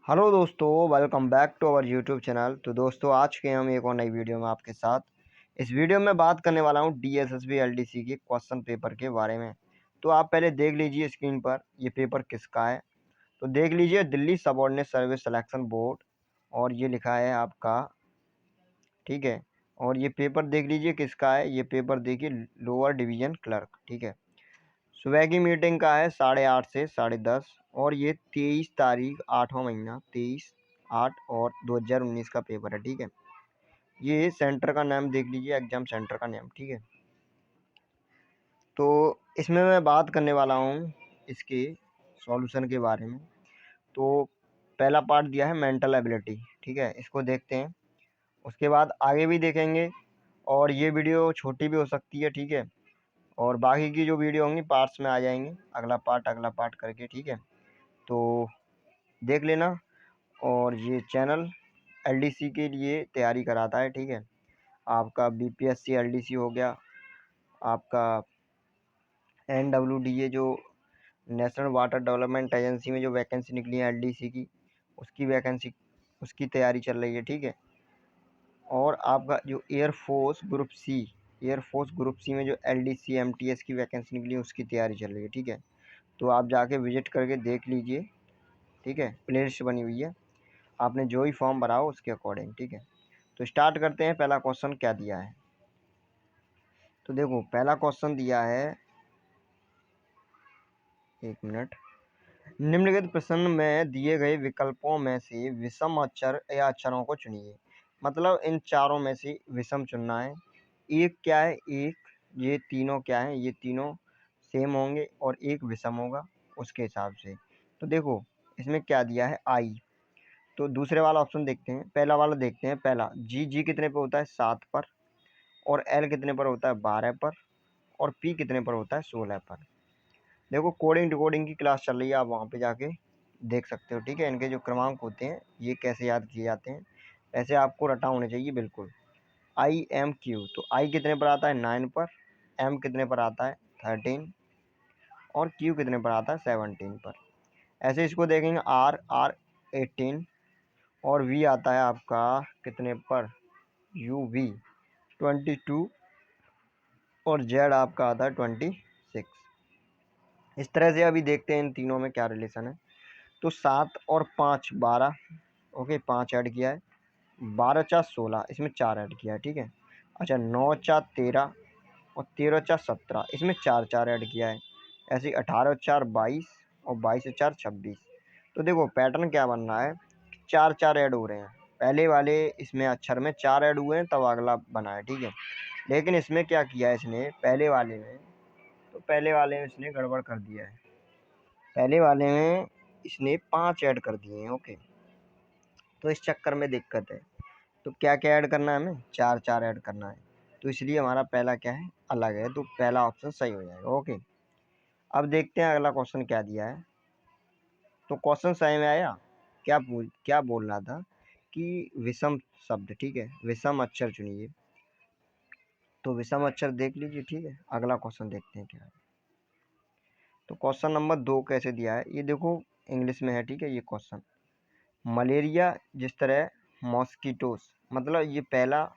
Hello दोस्तों, welcome back to our YouTube channel. तो दोस्तों, आज के हम एक और नई वीडियो में आपके साथ। इस वीडियो में बात करने वाला हूं डीएसएसबी एलडीसी के क्वेश्चन पेपर के बारे में। तो आप पहले देख लीजिए स्क्रीन पर ये पेपर किसका है। तो देख लीजिए, Delhi subordinate service selection board, और ये लिखा है आपका, ठीक है। और ये पेपर देख लीजिए किसका है। ये पेपर देखिए, लोअर डिवीजन क्लर्क, ठीक है। सुबह की मीटिंग का है 8:30 से 10:30, और ये 23 तारीख 8वां महीना 23/8 और 2019 का पेपर है, ठीक है। ये सेंटर का नाम देख लीजिए, एग्जाम सेंटर का नाम, ठीक है। तो इसमें मैं बात करने वाला हूँ इसके सॉल्यूशन के बारे में। तो पहला पार्ट दिया है मेंटल एबिलिटी, ठीक है, इसको देखते हैं। उसके बाद आगे भी देखेंगे, और ये वीडियो छोटी भी हो सकती है, ठीक है। और बाकी की जो वीडियो होंगी पार्ट्स में आ जाएंगी, अगला पार्ट करके, ठीक है। तो देख लेना। और ये चैनल एलडीसी के लिए तैयारी कराता है, ठीक है। आपका बीपीएससी एलडीसी हो गया, आपका एनडब्ल्यूडीए जो नेशनल वाटर डेवलपमेंट एजेंसी में जो वैकेंसी निकली है एलडीसी की, उसकी वैकेंसी, उसकी तैयारी चल रही है, ठीक है। और आपका जो एयरफोर्स ग्रुप सी में जो एलडीसी एमटीएस की वैकेंसी निकली है, उसकी तैयारी चल रही है, ठीक है। तो आप जाके विजिट करके देख लीजिए, ठीक है। प्लेलिस्ट बनी हुई है, आपने जो ही फॉर्म भरा हो उसके अकॉर्डिंग, ठीक है। तो स्टार्ट करते हैं। पहला क्वेश्चन क्या दिया है, तो देखो पहला क्वेश्चन दिया है, एक मिनट। निम्नलिखित प्रश्न में दिए गए विकल्पों में से विषम अक्षर या अक्षरों को चुनिए। मतलब इन चारों में से विषम चुनना है। एक क्या है, एक, ये तीनों क्या है, ये तीनों सेम होंगे, और एक विषम होगा उसके हिसाब से। तो देखो इसमें क्या दिया है, आई। तो दूसरे वाला ऑप्शन देखते हैं, पहला वाला देखते हैं। पहला जी कितने पे होता है, 7 पर। और एल कितने पर होता है, 12 पर। और पी कितने पर होता है, 16 पर। देखो कोडिंग डिकोडिंग की क्लास चल रही है, आप वहाँ पे जाके देख सकते हो, ठीक है। इनके जो क्रमांक होते हैं ये कैसे याद किए जाते हैं, ऐसे आपको रटा होने चाहिए बिल्कुल। आई एम क्यू, तो आई कितने पर आता है, 9 पर। एम कितने पर आता है, 13। और क्यू कितने पर आता है, 17 पर। ऐसे इसको देखेंगे, आर आर 18। और वी आता है आपका कितने पर, यू वी 22। और जेड आपका आता है 26। इस तरह से अभी देखते हैं इन तीनों में क्या रिलेशन है। तो 7 और 5 12, ओके, 5 ऐड किया है। 12 चार 16, इसमें 4 ऐड किया है, ठीक है। अच्छा, 9 चार 13, और 13 चार 17, इसमें 4 4 ऐड किया है। ऐसे ही 18 चार 22, और 22 चार 26। तो देखो पैटर्न क्या बन रहा है, 4 4 ऐड हो रहे हैं। पहले वाले इसमें अक्षर में 4 ऐड हुए हैं, तब अगला बना है, ठीक है। लेकिन इसमें क्या किया है इसने, पहले वाले में इसने गड़बड़ कर दिया है। पहले वाले में इसने 5 ऐड कर दिए हैं, ओके। तो इस चक्कर में दिक्कत है। तो क्या क्या ऐड करना है, हमें 4 4 ऐड करना है। तो इसलिए हमारा पहला क्या है, अलग है। तो पहला ऑप्शन सही हो जाएगा, ओके। अब देखते हैं अगला क्वेश्चन क्या दिया है। तो क्वेश्चन सही में आया। क्या बोल रहा था कि विषम शब्द, ठीक है, विषम अक्षर चुनिए। तो विषम अक्षर देख लीजिए, ठीक है। अगला क्वेश्चन देखते हैं क्या है। तो क्वेश्चन नंबर 2 कैसे दिया है, ये देखो इंग्लिश में है, ठीक है। ये क्वेश्चन, मलेरिया जिस तरह मॉस्किटोस, मतलब ये पहला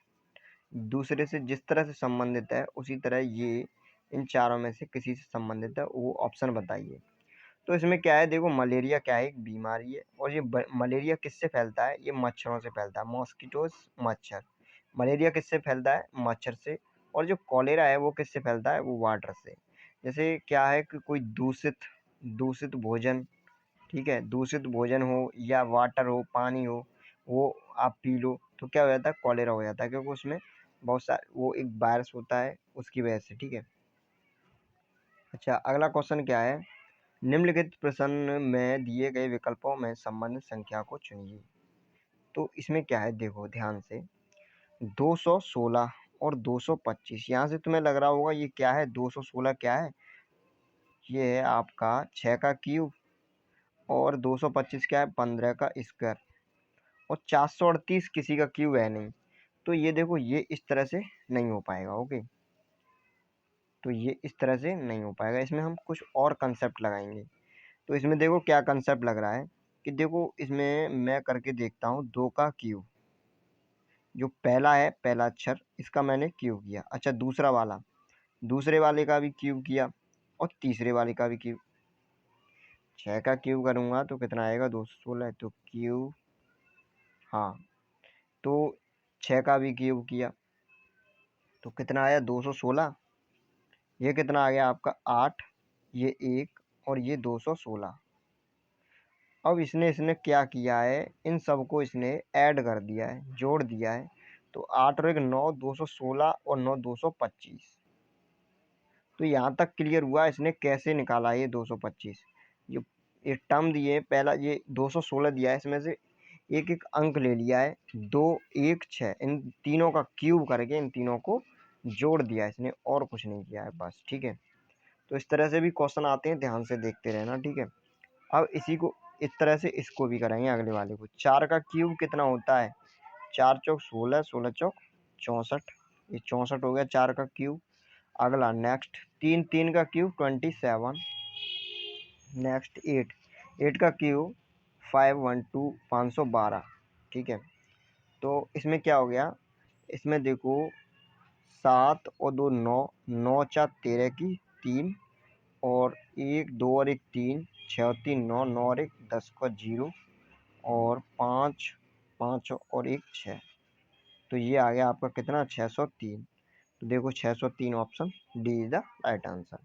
दूसरे से जिस तरह से संबंधित है, उसी तरह ये इन चारों में से किसी से संबंधित है, वो ऑप्शन बताइए। तो इसमें क्या है, देखो मलेरिया क्या है, एक बीमारी है। और ये मलेरिया किससे फैलता है, ये मच्छरों से फैलता है। मॉस्किटोस मच्छर, मलेरिया किससे फैलता है, मच्छर से। और जो कॉलेरा है वो किससे फैलता है, वो वाटर से। जैसे क्या है कि कोई दूषित दूषित भोजन, ठीक है, दूषित भोजन हो या वाटर हो, पानी हो, वो आप पी लो, तो क्या हो जाता है, कॉलेरा हो जाता है। क्योंकि उसमें बहुत सारे, वो एक वायरस होता है, उसकी वजह से, ठीक है। अच्छा, अगला क्वेश्चन क्या है, निम्नलिखित प्रश्न में दिए गए विकल्पों में संबंधित संख्या को चुनिए। तो इसमें क्या है, देखो ध्यान से, 216 और 225। यहाँ से तुम्हें लग रहा होगा ये क्या है, 216 क्या है, ये है आपका 6 का क्यूब। और 225 क्या है, 15 का स्क्वायर। और 438 किसी का क्यूब है नहीं। तो ये देखो, ये इस तरह से नहीं हो पाएगा, ओके। तो ये इस तरह से नहीं हो पाएगा, इसमें हम कुछ और कंसेप्ट लगाएंगे। तो इसमें देखो क्या कंसेप्ट लग रहा है, कि देखो इसमें मैं करके देखता हूँ 2 का क्यूब, जो पहला है पहला अक्षर इसका मैंने क्यूब किया। अच्छा दूसरा वाला, दूसरे वाले का भी क्यूब किया और तीसरे वाले का भी क्यूब। 6 का क्यूब करूँगा तो कितना आएगा 216, तो क्यूब, हाँ तो 6 का भी क्यूब किया तो कितना आया 216। ये कितना आ गया आपका 8, ये 1 और ये 216। अब इसने इसने क्या किया है, इन सबको इसने ऐड कर दिया है, जोड़ दिया है। तो 8 और 1 9, 216 और 9 225। तो यहाँ तक क्लियर हुआ इसने कैसे निकाला ये 225। जो ये टर्म दिए, पहला ये 216 दिया है, इसमें से एक एक अंक ले लिया है, 2 1 6, इन तीनों का क्यूब करके इन तीनों को जोड़ दिया है इसने, और कुछ नहीं किया है बस। ठीक है, तो इस तरह से भी क्वेश्चन आते हैं, ध्यान से देखते रहना। ठीक है, अब इसी को इस तरह से इसको भी कराएंगे अगले वाले को। 4 का क्यूब कितना होता है, 4 चौक 16, 16 चौक 64, ये 64 हो गया 4 का क्यूब। अगला नेक्स्ट 3, 3 का क्यूब 27। नेक्स्ट 8, 8 का क्यूब 512 512। ठीक है, तो इसमें क्या हो गया, इसमें देखो 7 और 2 9, 9 4 13 की 3, और 1 2 और 1 3, 6 और 3 9, 9 और 1 10 का 0, और 5 5 और 1 6। तो ये आ गया आपका कितना 603। तो देखो 603 option D is the right answer.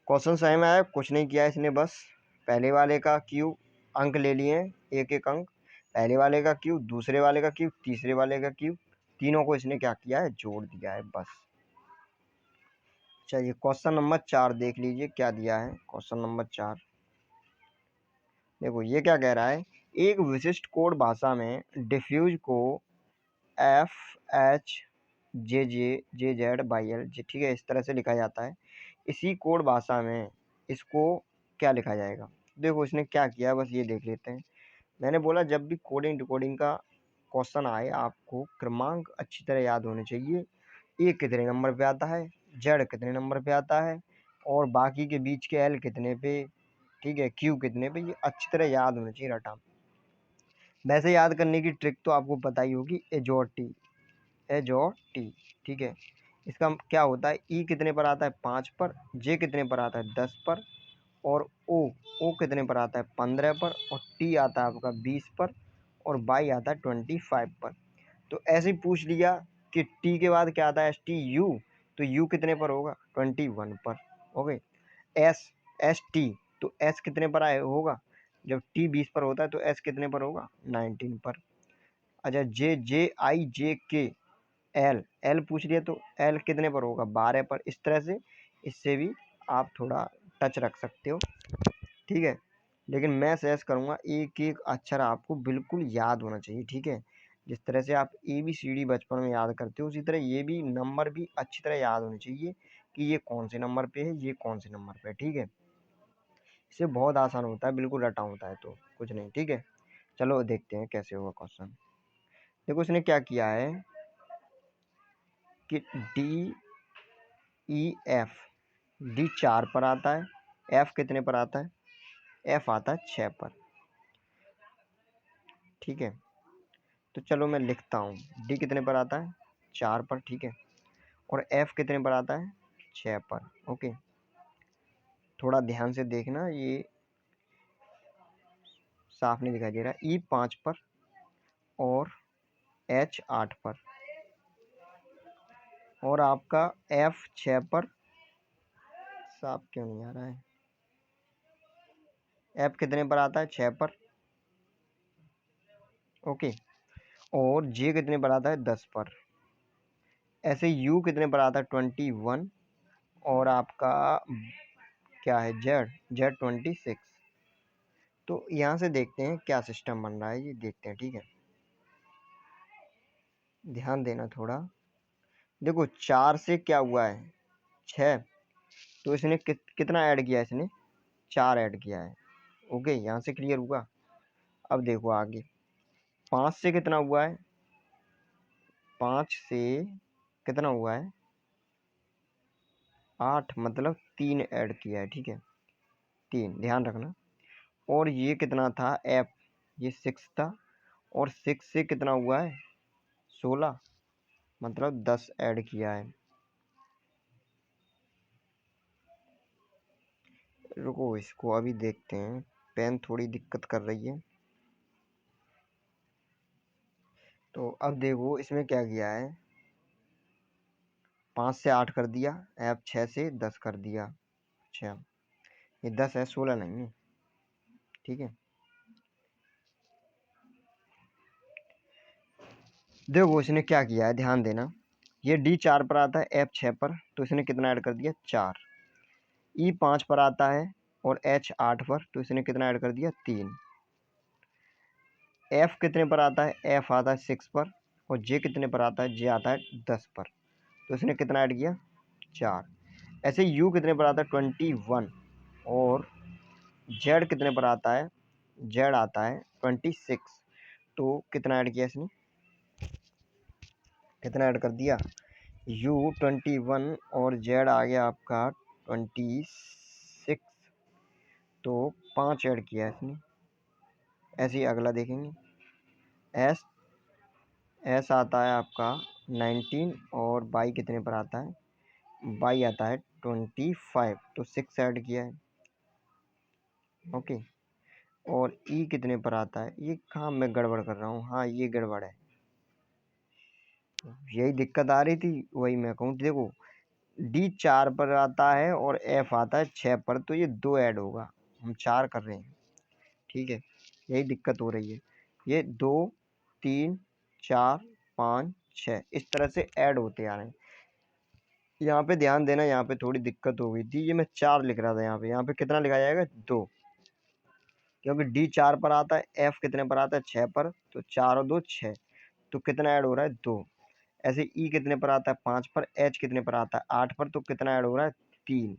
Question सही में आया, कुछ नहीं किया इसने, बस पहले वाले का क्यूब अंक ले लिए, एक एक अंक, पहले वाले का क्यूब, दूसरे वाले का क्यूब, तीसरे वाले का क्यूब, तीनों को इसने क्या किया है, जोड़ दिया है बस। चलिए क्वेश्चन नंबर 4 देख लीजिए क्या दिया है। क्वेश्चन नंबर 4 देखो, ये क्या कह रहा है, एक विशिष्ट कोड भाषा में डिफ्यूज को F H J J J Z by L, ठीक है, इस तरह से लिखा जाता है। इसी कोड भाषा में इसको क्या लिखा जाएगा। देखो इसने क्या किया, बस ये देख लेते हैं। मैंने बोला जब भी कोडिंग डिकोडिंग का क्वेश्चन आए आपको क्रमांक अच्छी तरह याद होने चाहिए। ए कितने नंबर पे आता है, जेड कितने नंबर पे आता है, और बाकी के बीच के एल कितने पे, ठीक है, क्यू कितने पे, ये अच्छी तरह याद होना चाहिए रटा। वैसे याद करने की ट्रिक तो आपको पता ही होगी, एजोटी, एजोटी। ठीक है, इसका क्या होता है, ई कितने पर आता है 5 पर, जे कितने पर आता है 10 पर, और ओ कितने पर आता है 15 पर, और टी आता है आपका 20 पर, और बाई आता है 25 पर। तो ऐसे ही पूछ लिया कि टी के बाद क्या आता है, एस टी यू, तो यू कितने पर होगा 21 पर। ओके, एस एस टी, तो एस कितने पर आए होगा, जब टी 20 पर होता है तो एस कितने पर होगा 19 पर। अच्छा जे जे आई जे के एल, एल पूछ लिया तो एल कितने पर होगा 12 पर। इस तरह से इससे भी आप थोड़ा टच रख सकते हो। ठीक है, लेकिन मैं सजेस्ट करूँगा एक एक अक्षर आपको बिल्कुल याद होना चाहिए। ठीक है, जिस तरह से आप ए बी सी डी बचपन में याद करते हो, उसी तरह ये भी नंबर भी अच्छी तरह याद होने चाहिए कि ये कौन से नंबर पे है, ये कौन से नंबर पे है। ठीक है, इससे बहुत आसान होता है, बिल्कुल रटा होता है तो कुछ नहीं। ठीक है, चलो देखते हैं कैसे होगा क्वेश्चन। देखो इसने क्या किया है कि डी ई एफ, डी 4 पर आता है, एफ कितने पर आता है, एफ आता है 6 पर। ठीक है, तो चलो मैं लिखता हूँ, डी कितने पर आता है 4 पर। ठीक है, और एफ कितने पर आता है 6 पर। ओके, थोड़ा ध्यान से देखना, ये साफ नहीं दिखाई दे रहा। ई 5 पर और एच 8 पर, और आपका एफ 6 पर, साफ क्यों नहीं आ रहा है, एफ कितने पर आता है 6 पर। ओके, और जे कितने पर आता है 10 पर। ऐसे यू कितने पर आता है 21, और आपका क्या है जेड, जेड 26। तो यहाँ से देखते हैं क्या सिस्टम बन रहा है, ये देखते हैं। ठीक है, ध्यान देना थोड़ा। देखो 4 से क्या हुआ है 6, तो इसने कितना ऐड किया है, इसने 4 ऐड किया है। ओके, यहाँ से क्लियर हुआ। अब देखो आगे 5 से कितना हुआ है, 5 से कितना हुआ है 8, मतलब 3 ऐड किया है। ठीक है, 3, ध्यान रखना। और ये कितना था एफ, ये 6 था, और 6 से कितना हुआ है 16, मतलब 10 ऐड किया है। रुको इसको अभी देखते हैं, पेन थोड़ी दिक्कत कर रही है। तो अब देखो इसमें क्या किया है, 5 से 8 कर दिया, एफ 6 से 10 कर दिया। अच्छा ये 10 है 16 नहीं है, ठीक है। देखो इसने क्या किया है, ध्यान देना, ये डी 4 पर आता है, एफ 6 पर, तो इसने कितना ऐड कर दिया 4। ई 5 पर आता है और एच 8 पर, तो इसने कितना ऐड कर दिया 3। एफ कितने पर आता है, एफ आता है 6 पर, और जे कितने पर आता है, जे आता है 10 पर, तो इसने कितना ऐड किया 4। ऐसे यू कितने पर आता है 21, और जेड कितने पर आता है, जेड आता है 26, तो कितना ऐड किया इसने, कितना ऐड कर दिया यू 21 और जेड आ गया आपका 26, तो 5 ऐड किया इसने। ऐसे ही अगला देखेंगे, एस एस आता है आपका 19, और बाई कितने पर आता है, बाई आता है 25, तो 6 ऐड किया है। ओके, और ई कितने पर आता है, ये कहाँ मैं गड़बड़ कर रहा हूँ, हाँ ये गड़बड़ है, यही दिक्कत आ रही थी, वही मैं कहूँ। देखो डी 4 पर आता है और एफ आता है 6 पर, तो ये 2 ऐड होगा, हम 4 कर रहे हैं, ठीक है, यही दिक्कत हो रही है। ये 2 3 4 5 6 इस तरह से ऐड होते आ रहे हैं। यहाँ पे ध्यान देना, यहाँ पे थोड़ी दिक्कत हो गई थी, ये मैं 4 लिख रहा था, यहाँ पे कितना लिखा जाएगा 2, क्योंकि डी 4 पर आता है, एफ कितने पर आता है 6 पर, तो 4 और 2 6, तो कितना ऐड हो रहा है 2। ऐसे ई कितने पर आता है 5 पर, एच कितने पर आता है 8 पर, तो कितना ऐड हो रहा है 3।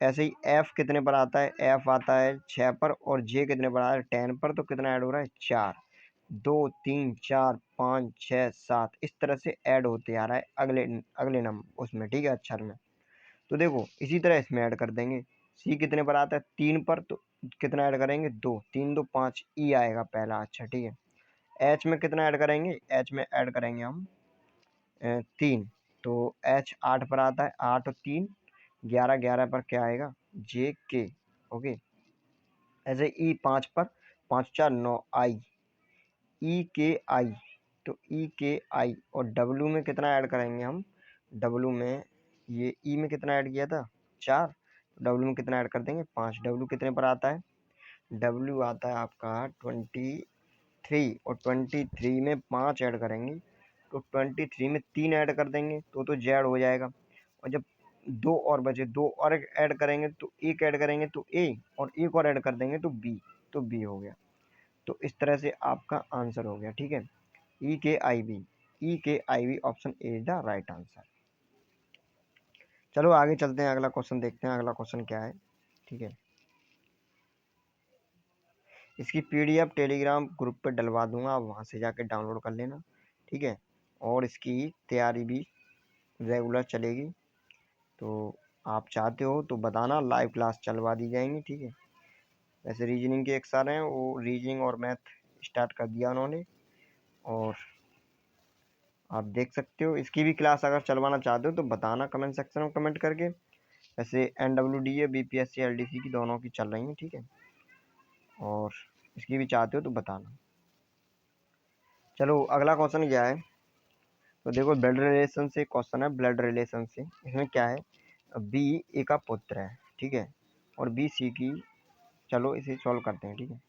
ऐसे ही एफ कितने पर आता है, एफ आता है 6 पर, और जे कितने पर आता है 10 पर, तो कितना ऐड हो रहा है 4। 2 3 4 5 6 7 इस तरह से ऐड होते आ रहा है अगले अगले नंबर उसमें, ठीक है, अक्षर में। तो देखो इसी तरह इसमें ऐड कर देंगे, सी कितने पर आता है 3 पर, तो कितना ऐड करेंगे 2, 3 2 5, ई आएगा पहला, अच्छा ठीक है। एच में कितना ऐड करेंगे, एच में ऐड करेंगे हम 3, तो एच 8 पर आता है, 8 और 3 11, 11 पर क्या आएगा जे के। ओके, ऐसे ई 5 पर, 5 4 9 आई, ई के आई, तो ई के आई, और डब्लू में कितना ऐड करेंगे हम, डब्लू में ये ई में कितना ऐड किया था 4, डब्लू में कितना ऐड कर देंगे 5। डब्लू कितने पर आता है, डब्लू आता है आपका 23, और 23 में 5 ऐड करेंगे, तो 23 में 3 ऐड कर देंगे तो जेड हो जाएगा। और जब 2 और बचे, 2 और ऐड करेंगे तो एक ऐड करेंगे तो ए, और एक और ऐड कर देंगे तो बी, तो बी हो गया। तो इस तरह से आपका आंसर हो गया, ठीक है, ई के आई बी, ई के I B option A is the right answer. चलो आगे चलते हैं, अगला क्वेश्चन देखते हैं, अगला क्वेश्चन क्या है, ठीक है। इसकी पीडीएफ टेलीग्राम ग्रुप पे डलवा दूंगा, आप वहाँ से जाके डाउनलोड कर लेना, ठीक है। और इसकी तैयारी भी रेगुलर चलेगी, तो आप चाहते हो तो बताना, लाइव क्लास चलवा दी जाएंगी, ठीक है। वैसे रीजनिंग के एक सर हैं, वो रीजनिंग और मैथ स्टार्ट कर दिया उन्होंने, और आप देख सकते हो। इसकी भी क्लास अगर चलवाना चाहते हो तो बताना कमेंट सेक्शन में कमेंट करके। वैसे NWDA BPSC LDC की दोनों की चल रही हैं, ठीक है, और इसकी भी चाहते हो तो बताना। चलो अगला क्वेश्चन क्या है, तो देखो ब्लड रिलेशन से क्वेश्चन है, ब्लड रिलेशन से। इसमें क्या है, बी ए का पुत्र है, ठीक है, और बी सी की, चलो इसे सॉल्व करते हैं, ठीक है।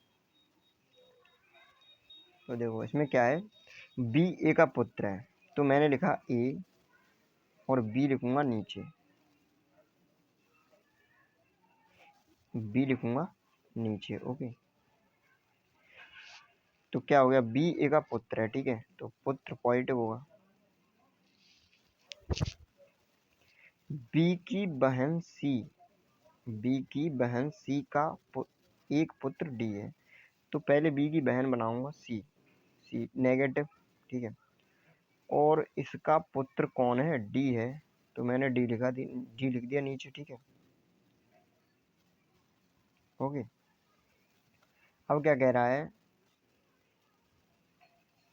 तो देखो इसमें क्या है, बी ए का पुत्र है, तो मैंने लिखा ए और बी लिखूंगा नीचे, बी लिखूंगा नीचे, ओके। तो क्या हो गया, बी ए का पुत्र है, ठीक है, तो पुत्र पॉजिटिव होगा। बी की बहन सी, बी की बहन सी का एक पुत्र डी है, तो पहले बी की बहन बनाऊंगा सी, सी नेगेटिव, ठीक है। और इसका पुत्र कौन है, डी है, तो मैंने डी लिख दिया नीचे, ठीक है, ओके। अब क्या कह रहा है,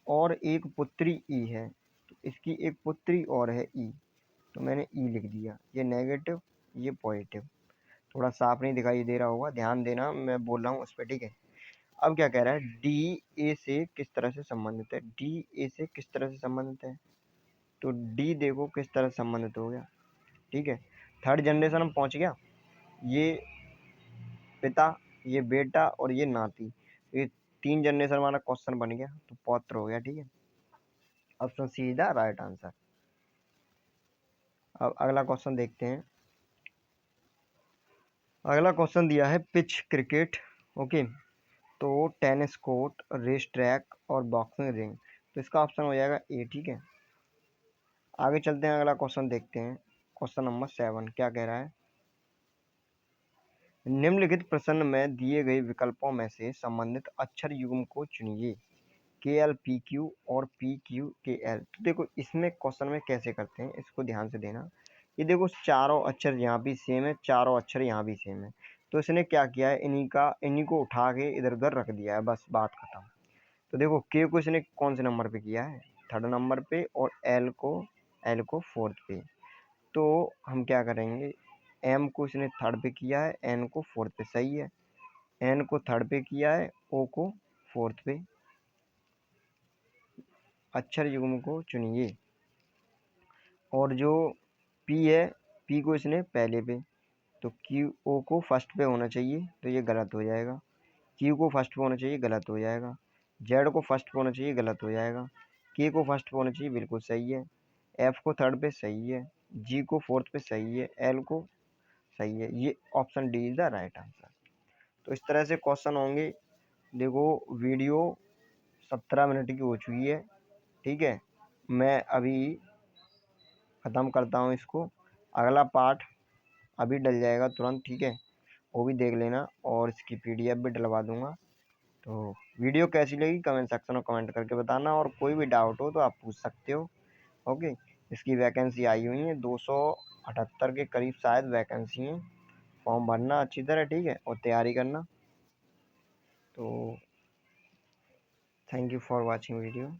और एक पुत्री ई है, तो इसकी एक पुत्री और है ई, तो मैंने ई लिख दिया। ये नेगेटिव, ये पॉजिटिव। थोड़ा साफ नहीं दिखाई दे रहा होगा, ध्यान देना मैं बोल रहा हूँ उस पर, ठीक है। अब क्या कह रहा है, डी ए से किस तरह से संबंधित है, डी ए से किस तरह से संबंधित है, तो डी देखो किस तरह से संबंधित हो गया, ठीक है। थर्ड जनरेशन में पहुंच गया, ये पिता, ये बेटा और ये नाती, ये 3 जनरेशन वाला क्वेश्चन बन गया, तो पौत्र हो गया, ठीक है। Option C is the right answer. अब अगला क्वेश्चन देखते हैं। अगला क्वेश्चन दिया है पिच क्रिकेट, ओके, तो टेनिस कोर्ट, रेस ट्रैक और बॉक्सिंग रिंग, तो इसका ऑप्शन हो जाएगा ए, ठीक है। आगे चलते हैं, अगला क्वेश्चन देखते हैं। क्वेश्चन नंबर 7 क्या कह रहा है, निम्नलिखित प्रश्न में दिए गए विकल्पों में से संबंधित अक्षर युग्म को चुनिए, के एल पी क्यू और पी क्यू के एल। तो देखो इसमें क्वेश्चन में कैसे करते हैं, इसको ध्यान से देना। ये देखो चारों अक्षर यहाँ भी सेम है, चारों अक्षर यहाँ भी सेम है, तो इसने क्या किया है, इन्हीं को उठा के इधर उधर रख दिया है, बस बात खत्म। तो देखो के को इसने कौन से नंबर पे किया है, 3rd नंबर पे, और एल को 4th पे। तो हम क्या करेंगे, एम को इसने 3rd पे किया है, एन को 4th पे, सही है। एन को 3rd पे किया है, ओ को 4th पे। अक्षर युग्म को चुनिए। और जो पी है, पी को इसने पहले पे, तो क्यू ओ को फर्स्ट पे होना चाहिए, तो ये गलत हो जाएगा। क्यू को फर्स्ट पे होना चाहिए, गलत हो जाएगा। जेड को फर्स्ट पे होना चाहिए, गलत हो जाएगा। के को फर्स्ट पे होना चाहिए, बिल्कुल सही है। एफ को 3rd पे, सही है। जी को 4th पे, सही है। एल को सही है। ये option D is the right answer. तो इस तरह से क्वेश्चन होंगे। देखो वीडियो 17 मिनट की हो चुकी है, ठीक है। मैं अभी ख़त्म करता हूँ इसको, अगला पार्ट अभी डल जाएगा तुरंत, ठीक है। वो भी देख लेना और इसकी पीडीएफ भी डलवा दूंगा। तो वीडियो कैसी लगी कमेंट सेक्शन में कमेंट करके बताना, और कोई भी डाउट हो तो आप पूछ सकते हो, ओके। इसकी वैकेंसी आई हुई है 278 के करीब शायद वैकेंसी है। फॉर्म भरना अच्छी तरह, ठीक है, और तैयारी करना। तो thank you for watching video.